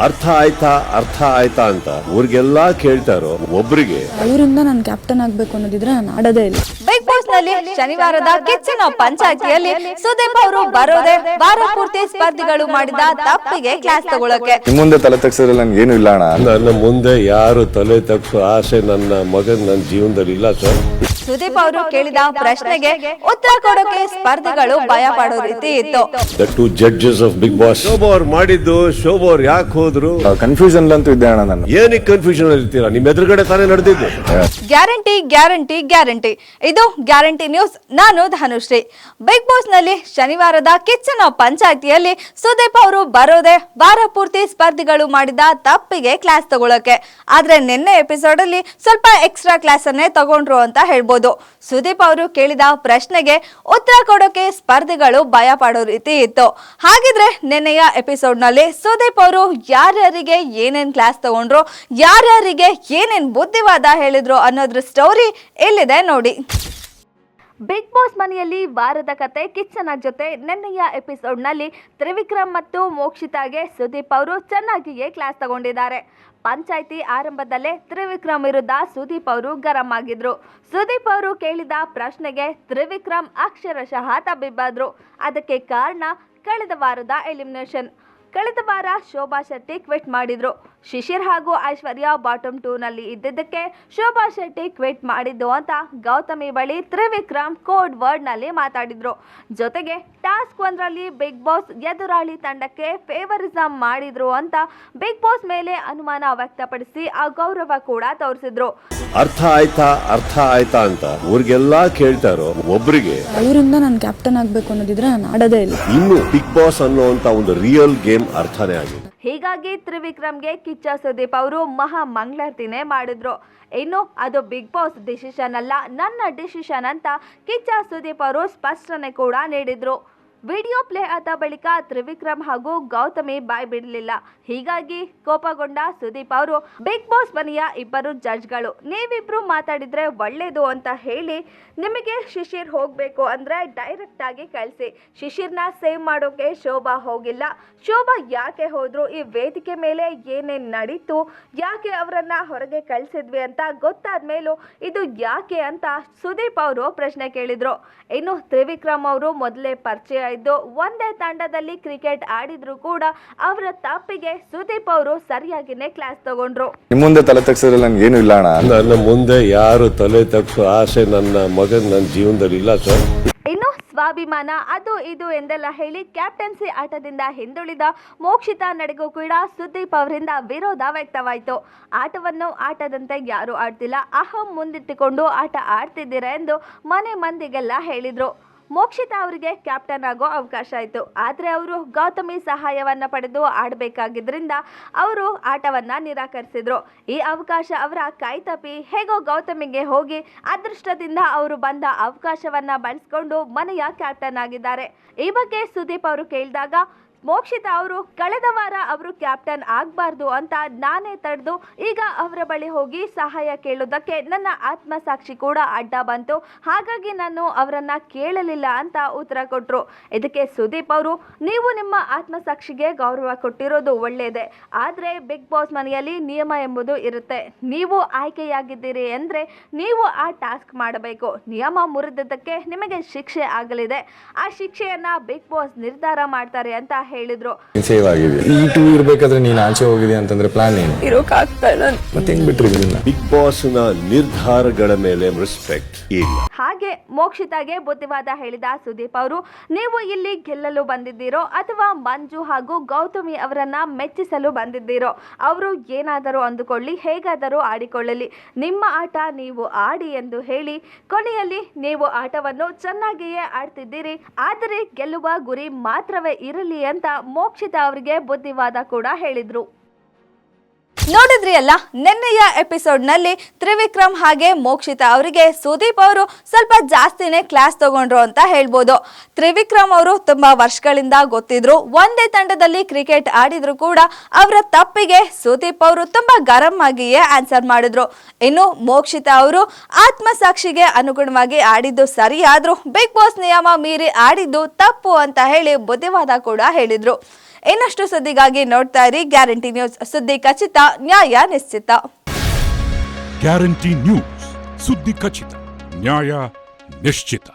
ಅರ್ಥ ಆಯ್ತಾ ಅಂತ ಊರಿಗೆಲ್ಲಾ ಕೇಳ್ತಾರೋ ಒಬ್ರಿಗೆ ಅವರಿಂದ ನಾನು ಕ್ಯಾಪ್ಟನ್ ಆಗ್ಬೇಕು ಅನ್ನೋದಿದ್ರೆ ನಾನು ಆಡೋದೇ ಇಲ್ಲ. ಬಿಗ್ ಬಾಸ್ ನಲ್ಲಿ ಶನಿವಾರದ ಕಿಚ್ಚನ ಪಂಚಾಯಿತಿಯಲ್ಲಿ ಸುದೀಪ್ ಅವರು ಬರೋದೇ ವಾರ ಪೂರ್ತಿ ಸ್ಪರ್ಧಿಗಳು ಮಾಡಿದ ತಪ್ಪಿಗೆ ಕ್ಲಾಸ್ ತಗೊಳ್ಳೋಕೆ. ಮುಂದೆ ತಲೆ ತಗ್ಸಿದ್ರೆ ನನ್ಗೆ ಏನು ಇಲ್ಲ ಅಣ್ಣ. ನನ್ನ ಮುಂದೆ ಯಾರು ತಲೆ ತಗ್ಸೋ ಆಸೆ ನನ್ನ ಮಗನ್ ನನ್ನ ಜೀವನದಲ್ಲಿ ಇಲ್ಲ ಸರ್. ಸುದೀಪ್ ಅವರು ಕೇಳಿದ ಪ್ರಶ್ನೆಗೆ ಉತ್ತರ ಕೊಡೋಕೆ ಸ್ಪರ್ಧಿಗಳು ಭಯ ಪಡೋ ರೀತಿ ಇತ್ತು. The two judges of Big Boss Shobha ಅವ್ರು ಮಾಡಿದ್ದು, ಶೋಭಾ ಅವ್ರು ಯಾಕೆ ಹೋದ್ರು, ಕನ್ಫ್ಯೂಷನ್ ಅಂತೂ ಇದ್ದೆ ಅಣ್ಣ. ನಾನು ಏನಕ್ಕೆ ಕನ್ಫ್ಯೂಷನ್ ಇರ್ತೀರಾ? ನಿಮ್ ಎದುರುಗಡೆ ತಾನೇ ನಡೆದಿದ್ದು. Guarantee guarantee guarantee. ಇದು ಗ್ಯಾರಂಟಿ ನ್ಯೂಸ್. ನಾನು ಧನುಶ್ರೀ. ಬಿಗ್ ಬಾಸ್ ನಲ್ಲಿ ಶನಿವಾರದ ಕಿಚ್ಚನ ಪಂಚಾಯಿತಿಯಲ್ಲಿ ಸುದೀಪ್ ಅವರು ಬರೋದೇ ವಾರ ಪೂರ್ತಿ ಸ್ಪರ್ಧಿಗಳು ಮಾಡಿದ ತಪ್ಪಿಗೆ ಕ್ಲಾಸ್ ತಗೊಳ್ಳೋಕೆ. ಆದ್ರೆ ನಿನ್ನೆ ಎಪಿಸೋಡ್ ಅಲ್ಲಿ ಸ್ವಲ್ಪ ಎಕ್ಸ್ಟ್ರಾ ಕ್ಲಾಸ್ ಅನ್ನೇ ತಗೊಂಡ್ರು ಅಂತ ಹೇಳ್ಬೋದು. ಸುದೀಪ್ ಅವರು ಕೇಳಿದ ಪ್ರಶ್ನೆಗೆ ಉತ್ತರ ಕೊಡೋಕೆ ಸ್ಪರ್ಧಿಗಳು ಭಯ ಪಡೋ ರೀತಿ ಇತ್ತು. ಹಾಗಿದ್ರೆ ನಿನ್ನೆಯ ಎಪಿಸೋಡ್ ನಲ್ಲಿ ಸುದೀಪ್ ಅವರು ಯಾರ್ಯಾರಿಗೆ ಏನೇನ್ ಕ್ಲಾಸ್ ತಗೊಂಡ್ರು, ಯಾರ್ಯಾರಿಗೆ ಏನೇನ್ ಬುದ್ಧಿವಾದ ಹೇಳಿದ್ರು ಅನ್ನೋದ್ರ ಸ್ಟೋರಿ ಇಲ್ಲಿದೆ ನೋಡಿ. ಬಿಗ್ ಬಾಸ್ ಮನೆಯಲ್ಲಿ ವಾರದ ಕತೆ ಕಿಚ್ಚನ ಜೊತೆ ನಿನ್ನೆಯ ಎಪಿಸೋಡ್ ನಲ್ಲಿ ತ್ರಿವಿಕ್ರಮ್ ಮತ್ತು ಮೋಕ್ಷಿತಾಗೆ ಸುದೀಪ್ ಅವರು ಚೆನ್ನಾಗಿಯೇ ಕ್ಲಾಸ್ ತಗೊಂಡಿದ್ದಾರೆ. ಪಂಚಾಯಿತಿ ಆರಂಭದಲ್ಲೇ ತ್ರಿವಿಕ್ರಮ್ ವಿರುದ್ಧ ಸುದೀಪ್ ಅವರು ಗರಂ ಆಗಿದ್ರು. ಸುದೀಪ್ ಅವರು ಕೇಳಿದ ಪ್ರಶ್ನೆಗೆ ತ್ರಿವಿಕ್ರಮ್ ಅಕ್ಷರಶಃ ತಬ್ಬಿಬ್ಬಾದ್ರು. ಅದಕ್ಕೆ ಕಾರಣ ಕಳೆದ ವಾರದ ಎಲಿಮಿನೇಷನ್. ಕಳೆದ ವಾರ ಶೋಭಾ ಶೆಟ್ಟಿ ಕ್ವಿಟ್ ಮಾಡಿದ್ರು. ಶಿಶಿರ್ ಹಾಗೂ ಐಶ್ವರ್ಯ ಬಾಟಮ್ 2 ನಲ್ಲಿ ಇದ್ದಿದ್ದಕ್ಕೆ ಶೋಭಾ ಶೆಟ್ಟಿ ಕ್ವಿಟ್ ಮಾಡಿದ್ದು ಅಂತ ಗೌತಮಿ ಬಳಿ ತ್ರಿವಿಕ್ರಮ್ ಕೋಡ್ ವರ್ಡ್ ನಲ್ಲಿ ಮಾತಾಡಿದ್ರು. ಜೊತೆಗೆ ಟಾಸ್ಕ್ 1ರಲ್ಲಿ ಬಿಗ್ ಬಾಸ್ ಎದುರಾಳಿ ತಂಡಕ್ಕೆ ಫೇವರಿಸಂ ಮಾಡಿದ್ರು ಅಂತ ಬಿಗ್ ಬಾಸ್ ಮೇಲೆ ಅನುಮಾನ ವ್ಯಕ್ತಪಡಿಸಿ ಅಗೌರವ ಕೂಡ ತೋರಿಸಿದ್ರು. ಅರ್ಥ ಆಯ್ತಾ ಅಂತ ಊರಿಗೆಲ್ಲಾ ಕೇಳ್ತಾರೋ ಒಬ್ರಿಗೆ ಅವರಿಂದ ನಾನು ಕ್ಯಾಪ್ಟನ್ ಆಗ್ಬೇಕು ಅನ್ನೋದಿದ್ರೆ ನಾನು ಆಡೋದೇ ಇಲ್ಲ. ಇನ್ನು ಬಿಗ್ ಬಾಸ್ ಅನ್ನುವಂತ ಒಂದು ರಿಯಲ್ ಗೇಮ್ ಅರ್ಥನೇ ಆಗಿದೆ. ಹೀಗಾಗಿ ತ್ರಿವಿಕ್ರಮ್ಗೆ ಕಿಚ್ಚ ಸುದೀಪ್ ಅವರು ಮಹಾ ಮಂಗಳಾರತಿನೇ ಮಾಡಿದ್ರು. ಇನ್ನು ಅದು ಬಿಗ್ ಬಾಸ್ ಡಿಸಿಷನ್ ಅಲ್ಲ, ನನ್ನ ಡಿಸಿಷನ್ ಅಂತ ಕಿಚ್ಚ ಸುದೀಪ್ ಅವರು ಸ್ಪಷ್ಟನೆ ಕೂಡ ನೀಡಿದ್ರು. ವಿಡಿಯೋ ಪ್ಲೇ ಆದ ಬಳಿಕ ತ್ರಿವಿಕ್ರಮ್ ಹಾಗೂ ಗೌತಮಿ ಬಾಯ್ ಬಿಡಲಿಲ್ಲ. ಹೀಗಾಗಿ ಕೋಪಗೊಂಡ ಸುದೀಪ್ ಅವರು ಬಿಗ್ ಬಾಸ್ ಮನೆಯ ಇಬ್ಬರು ಜಡ್ಜ್ಗಳು, ನೀವಿಬ್ರು ಮಾತಾಡಿದ್ರೆ ಒಳ್ಳೇದು ಅಂತ ಹೇಳಿ ನಿಮಗೆ ಶಿಶಿರ್ ಹೋಗಬೇಕು ಅಂದ್ರೆ ಡೈರೆಕ್ಟ್ ಆಗಿ ಕಳಿಸಿ. ಶಿಶಿರ್ನ ಸೇವ್ ಮಾಡೋಕೆ ಶೋಭಾ ಹೋಗಿಲ್ಲ. ಶೋಭಾ ಯಾಕೆ ಹೋದ್ರು, ಈ ವೇದಿಕೆ ಮೇಲೆ ಏನೇನ್ ನಡೀತು, ಯಾಕೆ ಅವರನ್ನ ಹೊರಗೆ ಕಳಿಸಿದ್ವಿ ಅಂತ ಗೊತ್ತಾದ ಮೇಲೂ ಇದು ಯಾಕೆ ಅಂತ ಸುದೀಪ್ ಅವರು ಪ್ರಶ್ನೆ ಕೇಳಿದ್ರು. ಇನ್ನು ತ್ರಿವಿಕ್ರಮ್ ಅವರು ಮೊದಲೇ ಪರಿಚಯ ಇದ್ದು ಒಂದೇ ತಂಡದಲ್ಲಿ ಕ್ರಿಕೆಟ್ ಆಡಿದ್ರು ಕೂಡ ಅವರ ತಪ್ಪಿಗೆ ಸುದೀಪ್ ಅವರು ಸರಿಯಾಗಿನೇ ಕ್ಲಾಸ್ ತಗೊಂಡ್ರು. ಮುಂದೆ ತಲೆ ತಗ್ಸಿದ್ರೆ ನನ್ಗೆ ಏನು ಇಲ್ಲ ಅಣ್ಣ. ನನ್ನ ಮುಂದೆ ಯಾರು ತಲೆ ತಗ್ಸೋ ಆಸೆ ನನ್ನ ಮಗನ್ ನನ್ನ ಜೀವನದಲ್ಲಿ ಇಲ್ಲ ಸರ್. ಇನ್ನು ಸ್ವಾಭಿಮಾನ ಅದು ಇದು ಎಂದೆಲ್ಲ ಹೇಳಿ ಕ್ಯಾಪ್ಟನ್ಸಿ ಆಟದಿಂದ ಹಿಂದುಳಿದ ಮೋಕ್ಷಿತಾ ನಡೆಗೂ ಕೂಡ ಸುದೀಪ್ ಅವರಿಂದ ವಿರೋಧ ವ್ಯಕ್ತವಾಯಿತು. ಆಟವನ್ನು ಆಟದಂತೆ ಯಾರು ಆಡ್ತಿಲ್ಲ, ಅಹಂ ಮುಂದಿಟ್ಟುಕೊಂಡು ಆಟ ಆಡ್ತಿದ್ದೀರಾ ಎಂದು ಮನೆ ಮಂದಿಗೆಲ್ಲ ಹೇಳಿದ್ರು. ಮೋಕ್ಷಿತಾ ಅವರಿಗೆ ಕ್ಯಾಪ್ಟನ್ ಆಗೋ ಅವಕಾಶ ಆಯಿತು. ಆದರೆ ಅವರು ಗೌತಮಿ ಸಹಾಯವನ್ನ ಪಡೆದು ಆಡಬೇಕಾಗಿದ್ದರಿಂದ ಅವರು ಆಟವನ್ನ ನಿರಾಕರಿಸಿದ್ರು. ಈ ಅವಕಾಶ ಅವರ ಕೈ ತಪ್ಪಿ ಹೇಗೋ ಗೌತಮಿಗೆ ಹೋಗಿ ಅದೃಷ್ಟದಿಂದ ಅವರು ಬಂದ ಅವಕಾಶವನ್ನ ಬಳಸಿಕೊಂಡು ಮನೆಯ ಕ್ಯಾಪ್ಟನ್ ಆಗಿದ್ದಾರೆ. ಈ ಬಗ್ಗೆ ಸುದೀಪ್ ಅವರು ಕೇಳಿದಾಗ ಮೋಕ್ಷಿತಾ ಅವರು ಕಳೆದ ವಾರ ಅವರು ಕ್ಯಾಪ್ಟನ್ ಆಗಬಾರ್ದು ಅಂತ ನಾನೇ ತಡೆದು ಈಗ ಅವರ ಬಳಿ ಹೋಗಿ ಸಹಾಯ ಕೇಳೋದಕ್ಕೆ ನನ್ನ ಆತ್ಮಸಾಕ್ಷಿ ಕೂಡ ಅಡ್ಡ ಬಂತು. ಹಾಗಾಗಿ ನಾನು ಅವರನ್ನ ಕೇಳಲಿಲ್ಲ ಅಂತ ಉತ್ತರ ಕೊಟ್ಟರು. ಇದಕ್ಕೆ ಸುದೀಪ್ ಅವರು, ನೀವು ನಿಮ್ಮ ಆತ್ಮಸಾಕ್ಷಿಗೆ ಗೌರವ ಕೊಟ್ಟಿರೋದು ಒಳ್ಳೆಯದೇ, ಆದರೆ ಬಿಗ್ ಬಾಸ್ ಮನೆಯಲ್ಲಿ ನಿಯಮ ಎಂಬುದು ಇರುತ್ತೆ. ನೀವು ಆಯ್ಕೆಯಾಗಿದ್ದೀರಿ ಅಂದರೆ ನೀವು ಆ ಟಾಸ್ಕ್ ಮಾಡಬೇಕು. ನಿಯಮ ಮುರಿದದ್ದಕ್ಕೆ ನಿಮಗೆ ಶಿಕ್ಷೆ ಆಗಲಿದೆ. ಆ ಶಿಕ್ಷೆಯನ್ನ ಬಿಗ್ ಬಾಸ್ ನಿರ್ಧಾರ ಮಾಡ್ತಾರೆ ಅಂತ ಹೇಳಿದ್ರು. ಸೇವ್ ಆಗಿದೆ. ಈ 2 ಇರಬೇಕಾದ್ರೆ ನೀನು ಆಚೆ ಹೋಗಿದೆ ಅಂತಂದ್ರೆ ಪ್ಲಾನ್ ಏನು ಇರೋಕ್ಕಾಗ್ತಾ ಇಲ್ಲ. ಮತ್ತೆ ಹೆಂಗ್ ಬಿಟ್ರಿ? ಬಿಗ್ ಬಾಸ್ ನ ನಿರ್ಧಾರಗಳ ಮೇಲೆ ರೆಸ್ಪೆಕ್ಟ್ ಇಲ್ಲ. ಹಾಗೆ ಮೋಕ್ಷಿತಾಗೆ ಬುದ್ಧಿವಾದ ಹೇಳಿದ ಸುದೀಪ್ ಅವರು, ನೀವು ಇಲ್ಲಿ ಗೆಲ್ಲಲು ಬಂದಿದ್ದೀರೋ ಅಥವಾ ಮಂಜು ಹಾಗೂ ಗೌತಮಿ ಅವರನ್ನ ಮೆಚ್ಚಿಸಲು ಬಂದಿದ್ದೀರೋ, ಅವರು ಏನಾದರೂ ಅಂದುಕೊಳ್ಳಿ, ಹೇಗಾದರೂ ಆಡಿಕೊಳ್ಳಲಿ, ನಿಮ್ಮ ಆಟ ನೀವು ಆಡಿ ಎಂದು ಹೇಳಿ ಕೊನೆಯಲ್ಲಿ ನೀವು ಆಟವನ್ನು ಚೆನ್ನಾಗಿಯೇ ಆಡ್ತಿದ್ದೀರಿ, ಆದರೆ ಗೆಲ್ಲುವ ಗುರಿ ಮಾತ್ರವೇ ಇರಲಿ ಅಂತ ಮೋಕ್ಷಿತಾ ಅವರಿಗೆ ಬುದ್ಧಿವಾದ ಕೂಡ ಹೇಳಿದ್ರು. ನೋಡಿದ್ರಿ ಅಲ್ಲ, ನಿನ್ನೆಯ ಎಪಿಸೋಡ್ ನಲ್ಲಿ ತ್ರಿವಿಕ್ರಮ್ ಹಾಗೆ ಮೋಕ್ಷಿತಾ ಅವರಿಗೆ ಸುದೀಪ್ ಅವರು ಸ್ವಲ್ಪ ಜಾಸ್ತಿನೇ ಕ್ಲಾಸ್ ತಗೊಂಡ್ರು ಅಂತ ಹೇಳ್ಬೋದು. ತ್ರಿವಿಕ್ರಮ್ ಅವರು ತುಂಬಾ ವರ್ಷಗಳಿಂದ ಗೊತ್ತಿದ್ರು, ಒಂದೇ ತಂಡದಲ್ಲಿ ಕ್ರಿಕೆಟ್ ಆಡಿದ್ರು ಕೂಡ ಅವರ ತಪ್ಪಿಗೆ ಸುದೀಪ್ ಅವರು ತುಂಬಾ ಗರಂ ಆಗಿಯೇ ಆನ್ಸರ್ ಮಾಡಿದ್ರು. ಇನ್ನು ಮೋಕ್ಷಿತಾ ಅವರು ಆತ್ಮಸಾಕ್ಷಿಗೆ ಅನುಗುಣವಾಗಿ ಆಡಿದ್ದು ಸರಿಯಾದ್ರೂ ಬಿಗ್ ಬಾಸ್ ನಿಯಮ ಮೀರಿ ಆಡಿದ್ದು ತಪ್ಪು ಅಂತ ಹೇಳಿ ಬುದ್ಧಿವಾದ ಕೂಡ ಹೇಳಿದ್ರು. ಇನ್ನಷ್ಟು ಸುದ್ದಿಗಾಗಿ ನೋಡ್ತಾ ಇರಿ ಗ್ಯಾರಂಟಿ ನ್ಯೂಸ್. ಸುದ್ದಿ ಖಚಿತ, ನ್ಯಾಯ ನಿಶ್ಚಿತ. ಗ್ಯಾರಂಟಿ ನ್ಯೂಸ್, ಸುದ್ದಿ ಖಚಿತ, ನ್ಯಾಯ ನಿಶ್ಚಿತ.